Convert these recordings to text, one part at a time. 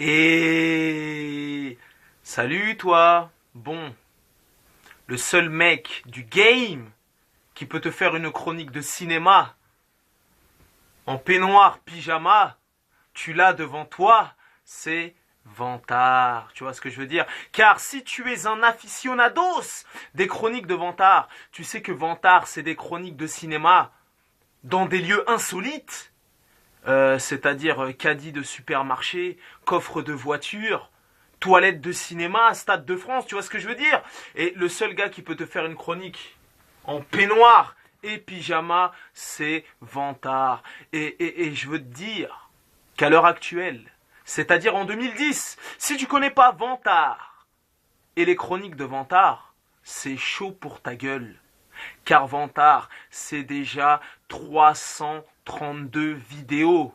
Et salut toi. Bon, le seul mec du game qui peut te faire une chronique de cinéma en peignoir, pyjama, tu l'as devant toi, c'est Vantard. Tu vois ce que je veux dire? Car si tu es un aficionados des chroniques de Vantard, tu sais que Vantard, c'est des chroniques de cinéma dans des lieux insolites, c'est-à-dire caddie de supermarché, coffre de voiture, toilette de cinéma, Stade de France, tu vois ce que je veux dire? Et le seul gars qui peut te faire une chronique en peignoir et pyjama, c'est Vantard. Et je veux te dire qu'à l'heure actuelle, c'est-à-dire en 2010, si tu connais pas Vantard et les chroniques de Vantard, c'est chaud pour ta gueule. Car Vantard, c'est déjà 332 vidéos,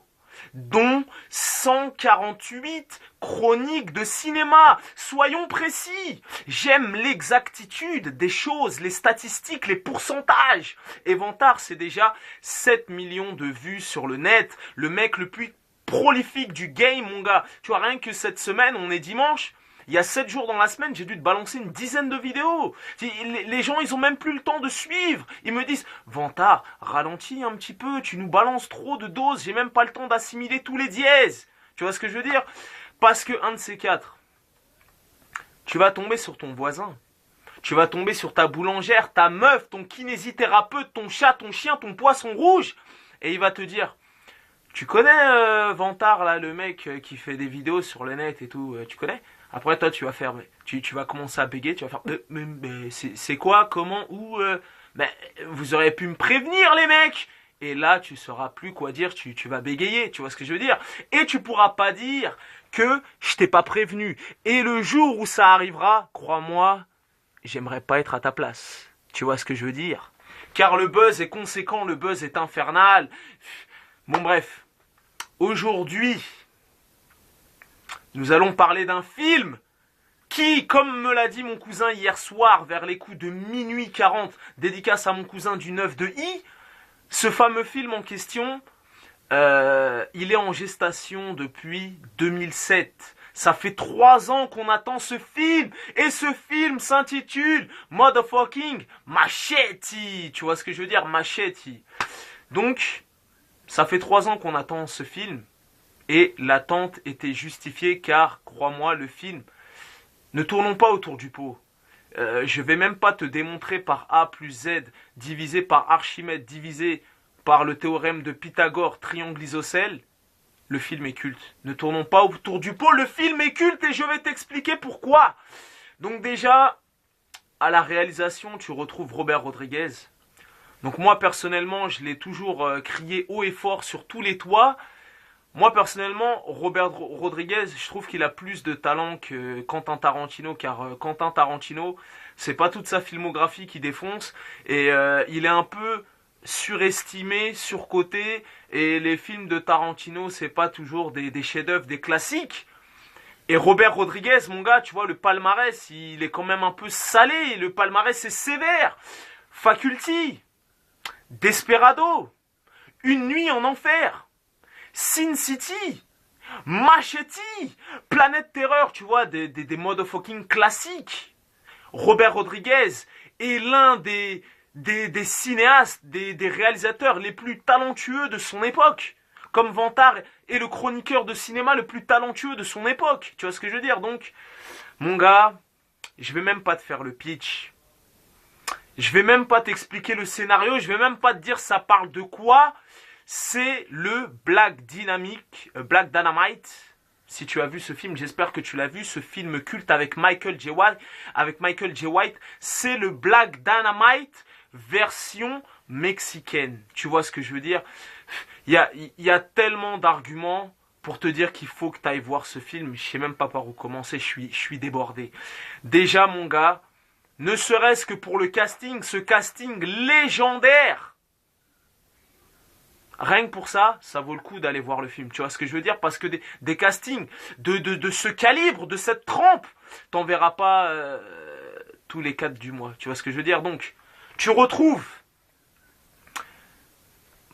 dont 148 chroniques de cinéma. Soyons précis. J'aime l'exactitude des choses, les statistiques, les pourcentages. Et Vantard, c'est déjà 7 millions de vues sur le net. Le mec le plus prolifique du game, mon gars. Tu vois, rien que cette semaine, on est dimanche. Il y a 7 jours dans la semaine, j'ai dû te balancer une dizaine de vidéos. Les gens, ils ont même plus le temps de suivre. Ils me disent, Vantard, ralentis un petit peu, tu nous balances trop de doses, j'ai même pas le temps d'assimiler tous les dièses. Tu vois ce que je veux dire? Parce que un de ces quatre, tu vas tomber sur ton voisin. Tu vas tomber sur ta boulangère, ta meuf, ton kinésithérapeute, ton chat, ton chien, ton poisson rouge. Et il va te dire, tu connais Vantard, là, le mec qui fait des vidéos sur le net et tout, tu connais? Après, toi, tu vas faire, tu vas commencer à bégayer, tu vas faire, mais c'est quoi, comment, où, vous auriez pu me prévenir, les mecs. Et là, tu sauras plus quoi dire, tu vas bégayer, tu vois ce que je veux dire. Et tu pourras pas dire que je t'ai pas prévenu. Et le jour où ça arrivera, crois-moi, j'aimerais pas être à ta place. Tu vois ce que je veux dire? Car le buzz est conséquent, le buzz est infernal. Bon, bref. Aujourd'hui, nous allons parler d'un film qui, comme me l'a dit mon cousin hier soir, vers les coups de minuit 40, dédicace à mon cousin du 9 de I, ce fameux film en question, il est en gestation depuis 2007. Ça fait 3 ans qu'on attend ce film, et ce film s'intitule Motherfucking Machete. Tu vois ce que je veux dire? Machete. Donc, ça fait 3 ans qu'on attend ce film. Et l'attente était justifiée car, crois-moi, le film, ne tournons pas autour du pot. Je vais même pas te démontrer par A plus Z, divisé par Archimède, divisé par le théorème de Pythagore, triangle isocèle. Le film est culte. Ne tournons pas autour du pot, le film est culte et je vais t'expliquer pourquoi. Donc déjà, à la réalisation, tu retrouves Robert Rodriguez. Donc moi, personnellement, je l'ai toujours crié haut et fort sur tous les toits. Moi, personnellement, Robert Rodriguez, je trouve qu'il a plus de talent que Quentin Tarantino, car Quentin Tarantino, c'est pas toute sa filmographie qui défonce, et il est un peu surestimé, surcoté, et les films de Tarantino, c'est pas toujours des chefs-d'œuvre, des classiques. Et Robert Rodriguez, mon gars, tu vois, le palmarès, il est quand même un peu salé, le palmarès est sévère. Faculty, Desperado, Une nuit en enfer, Sin City, Machete, Planète Terreur, tu vois, des motherfucking classiques. Robert Rodriguez est l'un des cinéastes, des réalisateurs les plus talentueux de son époque. Comme Vantard est le chroniqueur de cinéma le plus talentueux de son époque. Tu vois ce que je veux dire? Donc, mon gars, je vais même pas te faire le pitch. Je vais même pas t'expliquer le scénario. Je vais même pas te dire ça parle de quoi. C'est le Black Dynamite. Si tu as vu ce film, j'espère que tu l'as vu, ce film culte avec Michael J. White. C'est le Black Dynamite version mexicaine. Tu vois ce que je veux dire? Il y a tellement d'arguments pour te dire qu'il faut que tu ailles voir ce film. Je sais même pas par où commencer, je suis débordé. Déjà, mon gars, ne serait-ce que pour le casting, ce casting légendaire. Rien que pour ça, ça vaut le coup d'aller voir le film. Tu vois ce que je veux dire? Parce que des castings de ce calibre, de cette trempe, t'en verras pas tous les 4 du mois. Tu vois ce que je veux dire? Donc, tu retrouves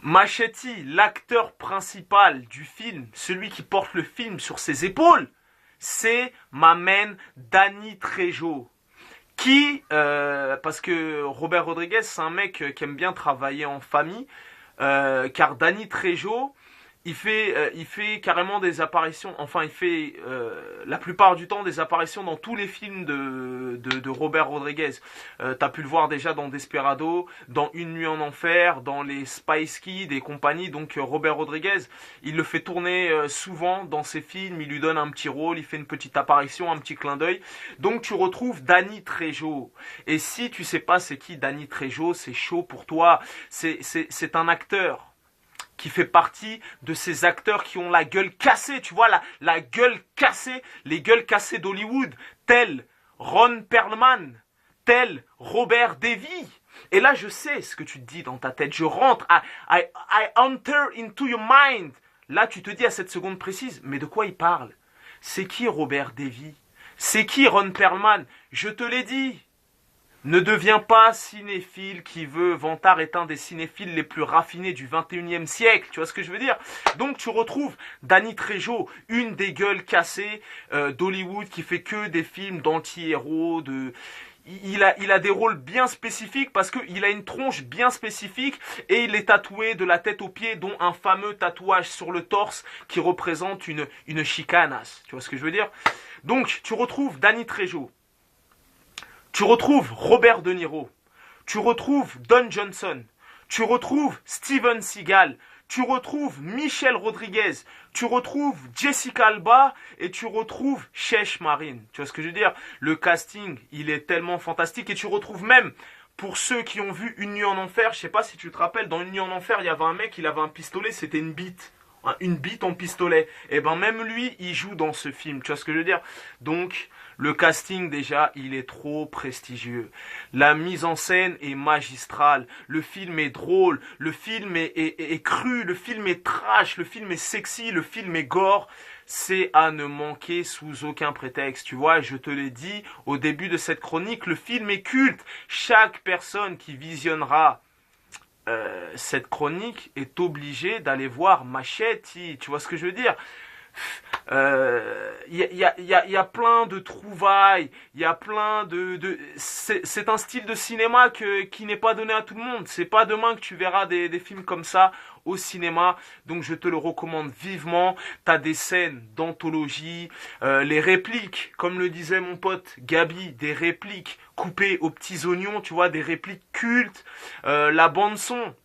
Machete, l'acteur principal du film, celui qui porte le film sur ses épaules, c'est ma main Danny Trejo. Parce que Robert Rodriguez, c'est un mec qui aime bien travailler en famille, car Danny Trejo, il fait carrément des apparitions, enfin il fait la plupart du temps des apparitions dans tous les films de Robert Rodriguez. T'as pu le voir déjà dans Desperado, dans Une nuit en enfer, dans les Spice Kids et compagnie. Donc Robert Rodriguez, il le fait tourner souvent dans ses films, il lui donne un petit rôle, il fait une petite apparition, un petit clin d'œil. Donc tu retrouves Danny Trejo. Et si tu sais pas c'est qui Danny Trejo, c'est chaud pour toi. C'est un acteur qui fait partie de ces acteurs qui ont la gueule cassée, tu vois, la gueule cassée, les gueules cassées d'Hollywood, tels Ron Perlman, tels Robert Davey. Et là, je sais ce que tu te dis dans ta tête. Je rentre, I enter into your mind. Là, tu te dis à cette seconde précise, mais de quoi il parle? C'est qui Robert Davey? C'est qui Ron Perlman? Je te l'ai dit. Ne deviens pas cinéphile qui veut. Vantard est un des cinéphiles les plus raffinés du 21e siècle. Tu vois ce que je veux dire? Donc tu retrouves Danny Trejo, une des gueules cassées d'Hollywood qui fait que des films d'anti-héros, Il a des rôles bien spécifiques parce qu'il a une tronche bien spécifique et il est tatoué de la tête aux pieds, dont un fameux tatouage sur le torse qui représente une chicanas. Tu vois ce que je veux dire? Donc tu retrouves Danny Trejo. Tu retrouves Robert De Niro, tu retrouves Don Johnson, tu retrouves Steven Seagal, tu retrouves Michelle Rodriguez, tu retrouves Jessica Alba et tu retrouves Cheech Marin. Tu vois ce que je veux dire? Le casting, il est tellement fantastique et tu retrouves même, pour ceux qui ont vu Une nuit en enfer, je sais pas si tu te rappelles, dans Une nuit en enfer, il y avait un mec, il avait un pistolet, c'était une bite. Une bite en pistolet. Et ben même lui, il joue dans ce film. Tu vois ce que je veux dire? Donc, le casting déjà, il est trop prestigieux. La mise en scène est magistrale. Le film est drôle. Le film est cru. Le film est trash. Le film est sexy. Le film est gore. C'est à ne manquer sous aucun prétexte. Tu vois, je te l'ai dit au début de cette chronique, le film est culte. Chaque personne qui visionnera cette chronique est obligée d'aller voir Machete. Tu vois ce que je veux dire? Y a plein de trouvailles, il y a plein c'est un style de cinéma qui n'est pas donné à tout le monde. C'est pas demain que tu verras des films comme ça au cinéma, donc je te le recommande vivement. T'as des scènes d'anthologie, les répliques, comme le disait mon pote Gabi, des répliques coupées aux petits oignons, tu vois, des répliques cultes, la bande son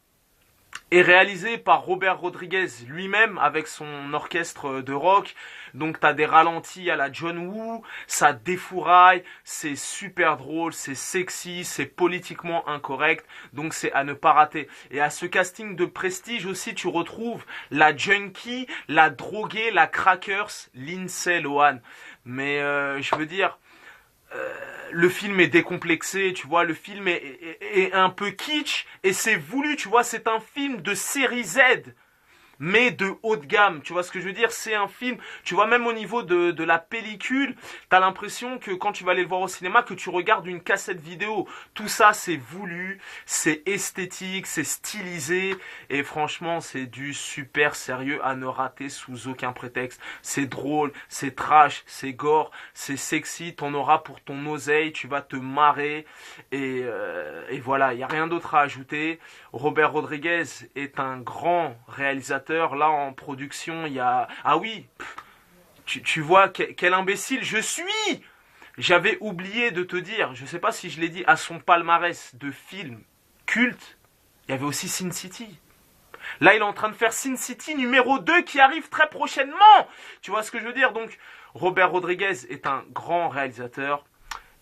est réalisé par Robert Rodriguez lui-même avec son orchestre de rock. Donc t'as des ralentis à la John Woo, ça défouraille, c'est super drôle, c'est sexy, c'est politiquement incorrect, donc c'est à ne pas rater. Et à ce casting de prestige aussi, tu retrouves la junkie, la droguée, la crackers, Lindsay Lohan. Mais je veux dire, le film est décomplexé, tu vois, le film est un peu kitsch, et c'est voulu, tu vois, c'est un film de série Z, mais de haut de gamme, tu vois ce que je veux dire? C'est un film, tu vois, même au niveau de la pellicule, t'as l'impression que quand tu vas aller le voir au cinéma, que tu regardes une cassette vidéo. Tout ça, c'est voulu, c'est esthétique, c'est stylisé, et franchement, c'est du super sérieux à ne rater sous aucun prétexte. C'est drôle, c'est trash, c'est gore, c'est sexy, t'en auras pour ton oseille, tu vas te marrer, et voilà, il n'y a rien d'autre à ajouter. Robert Rodriguez est un grand réalisateur. Là en production il y a... Ah oui, tu vois quel imbécile je suis. J'avais oublié de te dire, je sais pas si je l'ai dit, à son palmarès de films cultes, il y avait aussi Sin City. Là il est en train de faire Sin City numéro 2 qui arrive très prochainement. Tu vois ce que je veux dire? Donc Robert Rodriguez est un grand réalisateur.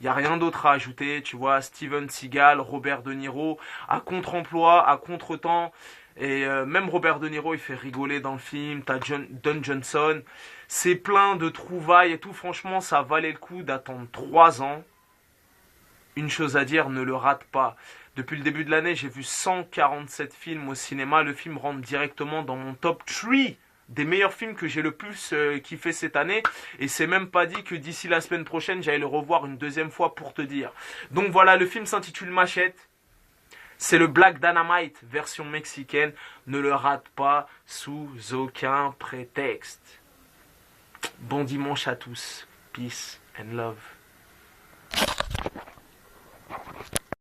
Il n'y a rien d'autre à ajouter, tu vois, Steven Seagal, Robert De Niro, à contre-emploi, à contre-temps. Et même Robert De Niro, il fait rigoler dans le film. T'as Don Johnson. C'est plein de trouvailles et tout. Franchement, ça valait le coup d'attendre 3 ans. Une chose à dire, ne le rate pas. Depuis le début de l'année, j'ai vu 147 films au cinéma. Le film rentre directement dans mon top 3 des meilleurs films que j'ai le plus kiffé cette année, et c'est même pas dit que d'ici la semaine prochaine j'allais le revoir une deuxième fois pour te dire. Donc voilà, le film s'intitule Machete, c'est le Black Dynamite version mexicaine, ne le rate pas sous aucun prétexte. Bon Bon dimanche à tous. Peace and love.